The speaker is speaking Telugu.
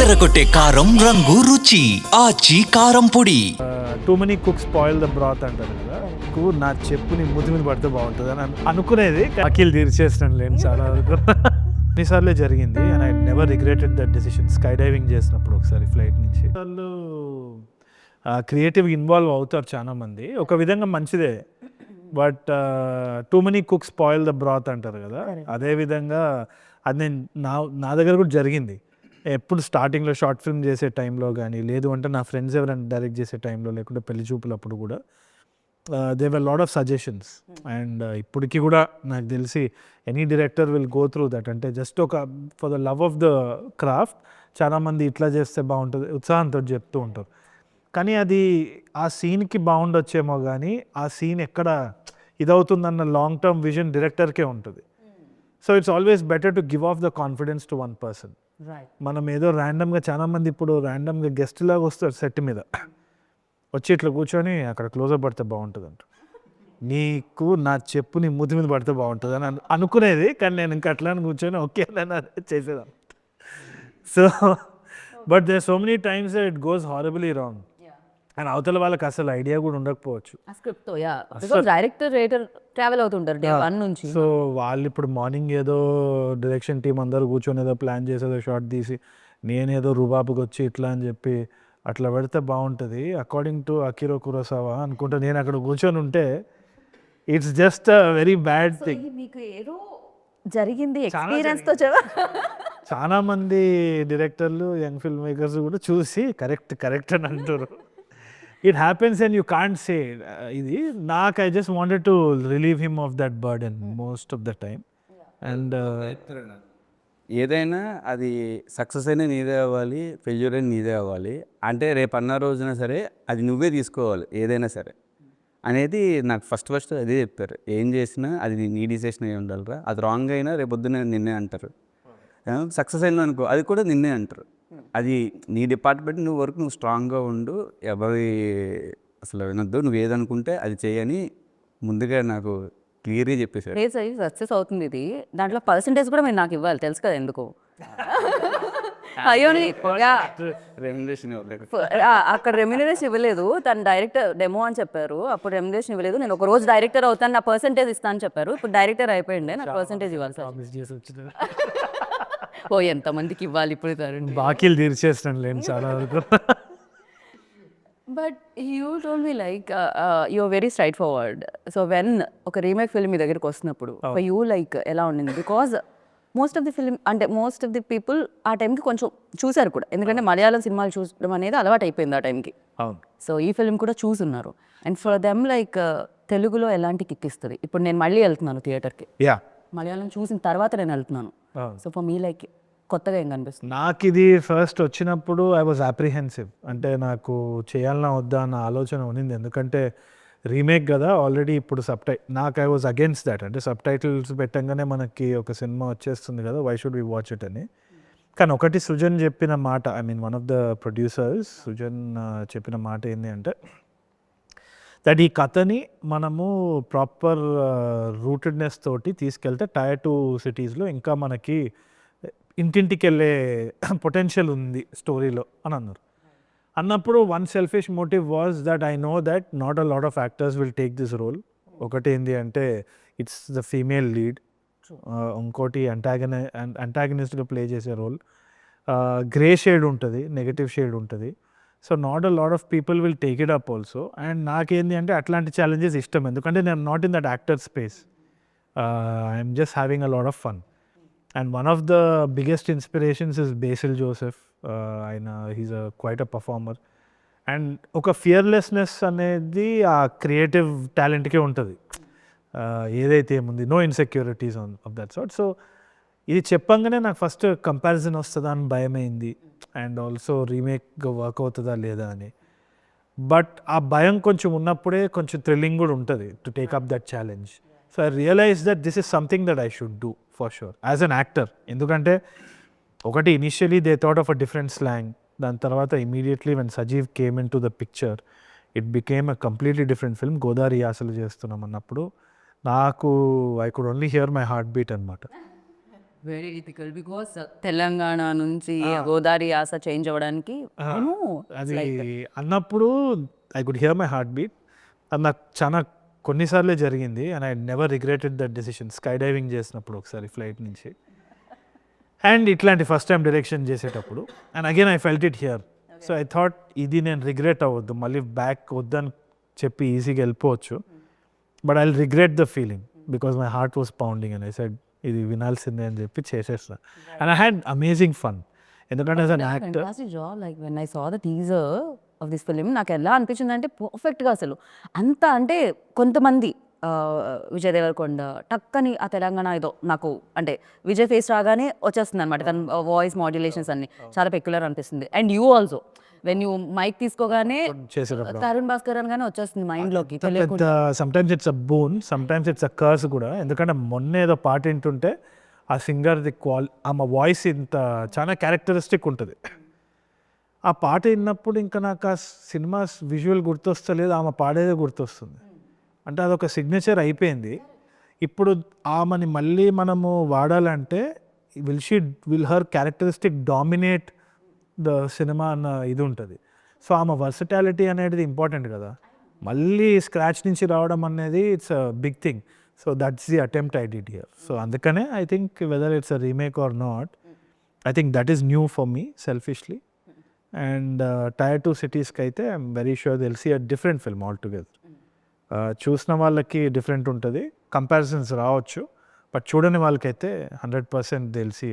అదరగొట్టే కారం రంగు రుచి ఆచి కారం పొడి. Too many cooks spoil the బ్రాత్ అంటారు కదా. నా చెప్పుని మూతి మీద పడితే బాగుంటుంది అని అనుకునేది అఖిల్ తీర్చేసినాను లేని చాలా వరకు ఎన్నిసార్లే జరిగింది. And I never regretted that decision. Sky diving చేసినప్పుడు ఒకసారి ఫ్లైట్ నుంచి వాళ్ళు క్రియేటివ్ ఇన్వాల్వ్ అవుతారు చాలా మంది, ఒక విధంగా మంచిదే. But too many cooks spoil the బ్రాత్ అంటారు కదా. అదే విధంగా అది నేను నా దగ్గర కూడా జరిగింది. ఎప్పుడు స్టార్టింగ్లో షార్ట్ ఫిల్మ్ చేసే టైంలో కానీ, లేదు అంటే నా ఫ్రెండ్స్ ఎవరైనా డైరెక్ట్ చేసే టైంలో, లేకుంటే పెళ్లి చూపులప్పుడు కూడా they were lot of suggestions. And ఇప్పటికీ కూడా నాకు తెలిసి any director will go through that. అంటే జస్ట్ ఒక for the love of the craft చాలామంది ఇట్లా చేస్తే బాగుంటుంది ఉత్సాహంతో చెప్తూ ఉంటారు. కానీ అది ఆ సీన్కి బాగుండొచ్చేమో, కానీ ఆ సీన్ ఎక్కడ ఇదవుతుందన్న లాంగ్ టర్మ్ విజన్ డైరెక్టర్కే ఉంటుంది. So it's always better to give of the confidence to one person. మనం ఏదో ర్యాండమ్గా చాలామంది ఇప్పుడు ర్యాండమ్గా గెస్ట్ లాగా వస్తారు సెట్ మీద, వచ్చి ఇట్లా కూర్చొని అక్కడ క్లోజప్ పడితే బాగుంటుంది అంట, నీకు నా చెప్పు నీ మూతి మీద పడితే బాగుంటుంది అని అనుకునేది. కానీ నేను ఇంకా అట్లా కూర్చొని ఓకే అని చేసేదాన్ని. So but there so many times it goes horribly wrong. And అవతల వాళ్ళకి అసలు ఐడియా కూడా ఉండకపోవచ్చు. డైరెక్టర్ రైటర్ ట్రావెల్ అవుతుంటారు డే 1 నుంచి. సో వాళ్ళు ఇప్పుడు మార్నింగ్ ఏదో డైరెక్షన్ టీం అందరూ కూర్చొని ఏదో ప్లాన్ చేసేదో షార్ట్ తీసి, నేనేదో రుబాబుకి వచ్చి ఇట్లా అని చెప్పి అట్లా పెడితే బాగుంటుంది అకార్డింగ్ టు అకిరో కురోసావా అనుకుంటా. నేను అక్కడ కూర్చొని ఉంటే it's just a very bad thing. మీకు ఏదో జరిగింది ఎక్స్పీరియన్స్ తో చాలా మంది డైరెక్టర్లు, యంగ్ ఫిల్మ్ మేకర్స్ కూడా చూసి కరెక్ట్ అని అంటారు. It happens and you can't say ఇది నాకు. I just wanted to relieve him of that burden most of the time. And ఏదైనా అది సక్సెస్ అయినా నీదే అవ్వాలి, ఫెయిల్యూర్ అయినా నీదే అవ్వాలి. అంటే రేపు అన్న రోజున సరే అది నువ్వే తీసుకోవాలి ఏదైనా సరే అనేది నాకు ఫస్ట్ అదే చెప్తారు. ఏం చేసినా అది నీ డిసిషన్ అయి ఉండాలిరా, అది రాంగ్ అయినా రేపు పొద్దున్న నిన్నే అంటారు. సక్సెస్ అయినా అనుకో అది కూడా నిన్నే అంటారు. అది నీ డిపార్ట్మెంట్, నువ్వు వరకు నువ్వు స్ట్రాంగ్గా ఉండు, ఎవరి అసలు వినొద్దు, నువ్వు ఏదనుకుంటే అది చేయని ముందుగా నాకు క్లియర్గా చెప్పేశారు. సక్సెస్ అవుతుంది ఇది, దాంట్లో పర్సంటేజ్ కూడా మీరు నాకు ఇవ్వాలి, తెలుసు కదా ఎందుకు. అయ్యో రెమ్యునరేషన్ అక్కడ రెమ్యునరేషన్ ఇవ్వలేదు, తను డైరెక్టర్ డెమో అని చెప్పారు, అప్పుడు రెమ్యునరేషన్ ఇవ్వలేదు. నేను ఒక రోజు డైరెక్టర్ అవుతాను, నా పర్సంటేజ్ ఇస్తాను అని చెప్పారు. ఇప్పుడు డైరెక్టర్ అయిపోయింది, నాకు పర్సంటేజ్ ఇవ్వాలి సార్. ఓ ఎంతమందికి ఇవ్వాలి ఇప్పుడు, బాకీలు తీర్చేస్తాను లేని చాలా వరకు. But you told me like you're very straightforward. So when ఒక రీమేక్ ఫిల్మ్ మీ దగ్గరికి వస్తున్నప్పుడు యూ లైక్ ఎలా ఉండింది? Because most of the people ఆ టైంకి కొంచెం చూసారు కూడా, ఎందుకంటే మలయాళం సినిమాలు చూడడం అనేది అలవాటు అయిపోయింది ఆ టైంకి. సో ఈ ఫిల్మ్ కూడా చూసున్నారు. అండ్ ఫర్ దెమ్ లైక్ తెలుగులో ఎలాంటి కిక్ ఇస్తుంది? ఇప్పుడు నేను మళ్ళీ వెళ్తున్నాను థియేటర్కి, మలయాళం చూసిన తర్వాత నేను వెళ్తున్నాను. సో ఫర్ మీ లైక్ కొత్తగా ఏం కనిపిస్తుంది? నాకు ఇది ఫస్ట్ వచ్చినప్పుడు ఐ వాజ్ అప్రిహెన్సివ్. అంటే నాకు చేయాలన్నా వద్దా అన్న ఆలోచన ఉన్నింది. ఎందుకంటే రీమేక్ కదా ఆల్రెడీ. ఇప్పుడు నాకు ఐ వాజ్ అగేన్స్ట్ దాట్. అంటే సబ్ టైటిల్స్ పెట్టంగానే మనకి ఒక సినిమా వచ్చేస్తుంది కదా, why should we watch it అని. కానీ ఒకటి సృజన్ చెప్పిన మాట, I mean one of the producers Srujan చెప్పిన మాట ఏంటి అంటే దట్ ఈ కథని మనము ప్రాపర్ రూటెడ్నెస్ తోటి తీసుకెళ్తే టైర్ 2 సిటీస్లో ఇంకా మనకి ఇంటింటికి వెళ్ళే పొటెన్షియల్ ఉంది స్టోరీలో అని అన్నారు. అన్నప్పుడు one selfish motive was that I know that not a lot of actors will take this role. ఒకటి ఏంటి అంటే ఇట్స్ ద ఫీమేల్ లీడ్, ఇంకోటి అంటాగనిస్ట్గా ప్లే చేసే రోల్, గ్రే షేడ్ ఉంటుంది, నెగటివ్ షేడ్ ఉంటుంది. So not a lot of people will take it up also. And నాకేంటి అంటే అట్లాంటి ఛాలెంజెస్ ఇష్టం, ఎందుకంటే నేను not in that actor space. I'm just having a lot of fun. And one of the biggest inspirations is Basil Joseph. ఆయన he's quite a performer. And ఒక ఫియర్లెస్నెస్ అనేది ఆ క్రియేటివ్ టాలెంట్కే ఉంటుంది. ఏదైతే ఏముంది, no insecurities of that sort. So ఇది చెప్పంగానే నాకు ఫస్ట్ కంపారిజన్ వస్తుందా అని భయమైంది, అండ్ ఆల్సో రీమేక్ వర్క్ అవుతుందా లేదా అని. బట్ ఆ భయం కొంచెం ఉన్నప్పుడే కొంచెం థ్రిల్లింగ్ కూడా ఉంటుంది to take up that challenge. So I realize that this is something that I should do for sure as an actor. ఎందుకంటే ఒకటి initially they thought of a different slang, దాని తర్వాత immediately when Sajeev came into the picture it became a completely different film. Godavari యాసలు చేస్తున్నాం అన్నప్పుడు నాకు I could only hear my heart beat అనమాట. వెరీ డిఫికల్ట్ బికాస్ తెలంగాణ నుంచి గోదావరి యాస చేంజ్ అవ్వడానికి అది అన్నప్పుడు I could hear my heart beat. అది నాకు చాలా కొన్నిసార్లే జరిగింది and I never regretted that decision. Sky diving చేసినప్పుడు ఒకసారి ఫ్లైట్ నుంచి అండ్ ఇట్లాంటి ఫస్ట్ టైం డైరెక్షన్ చేసేటప్పుడు and again I felt it here. So I thought ఇది నేను రిగ్రెట్ అవ్వద్దు, మళ్ళీ బ్యాక్ వద్దని చెప్పి ఈజీగా వెళ్ళిపోవచ్చు, but I regret the feeling because my heart was pounding and I said ఇది వినాల్సిందే అని చెప్పి చేసేస్తా. And I had amazing fun ఎందుకంటే as an actor fantastic job. Like when I saw the teaser of this film, నాకు ఎలా అనిపించింది అంటే పర్ఫెక్ట్గా అసలు అంత అంటే కొంతమంది విజయ్ దేవరకొండ టక్కని ఆ తెలంగాణ ఏదో నాకు అంటే విజయ్ ఫేస్ రాగానే వచ్చేస్తుంది అనమాట. తన వాయిస్ మాడ్యులేషన్స్ అన్ని చాలా పెక్యులర్ అనిపిస్తుంది. And you also when you mic తీసుకోగానే చేసేటప్పుడు తరుణ్ భాస్కర్ అనగానే వచ్చేస్తుంది మైండ్లోకి. పెద్ద sometimes it's a boon, sometimes it's a curse కూడా. ఎందుకంటే మొన్న ఏదో పాట వింటుంటే ఆ సింగర్ది ఆమె వాయిస్ ఇంత చాలా క్యారెక్టరిస్టిక్ ఉంటుంది. ఆ పాట విన్నప్పుడు ఇంకా నాకు ఆ సినిమా విజువల్ గుర్తొస్తలేదు, ఆమె పాడేదే గుర్తొస్తుంది. అంటే అదొక సిగ్నేచర్ అయిపోయింది. ఇప్పుడు ఆమెని మళ్ళీ మనము వాడాలంటే will her characteristic dominate the cinema అన్న ఇది ఉంటుంది. సో ఆమె వర్సటాలిటీ అనేది ఇంపార్టెంట్ కదా, మళ్ళీ స్క్రాచ్ నుంచి రావడం అనేది it's a big thing. So that's the attempt I did here. So అందుకనే I think whether it's a remake or not, I think that is new for me selfishly. And Tier 2 సిటీస్కి అయితే I'm very sure they'll see a different film all together. చూసిన వాళ్ళకి డిఫరెంట్ ఉంటుంది, కంపారిజన్స్ రావచ్చు, బట్ చూడని వాళ్ళకైతే 100% దిల్ సీ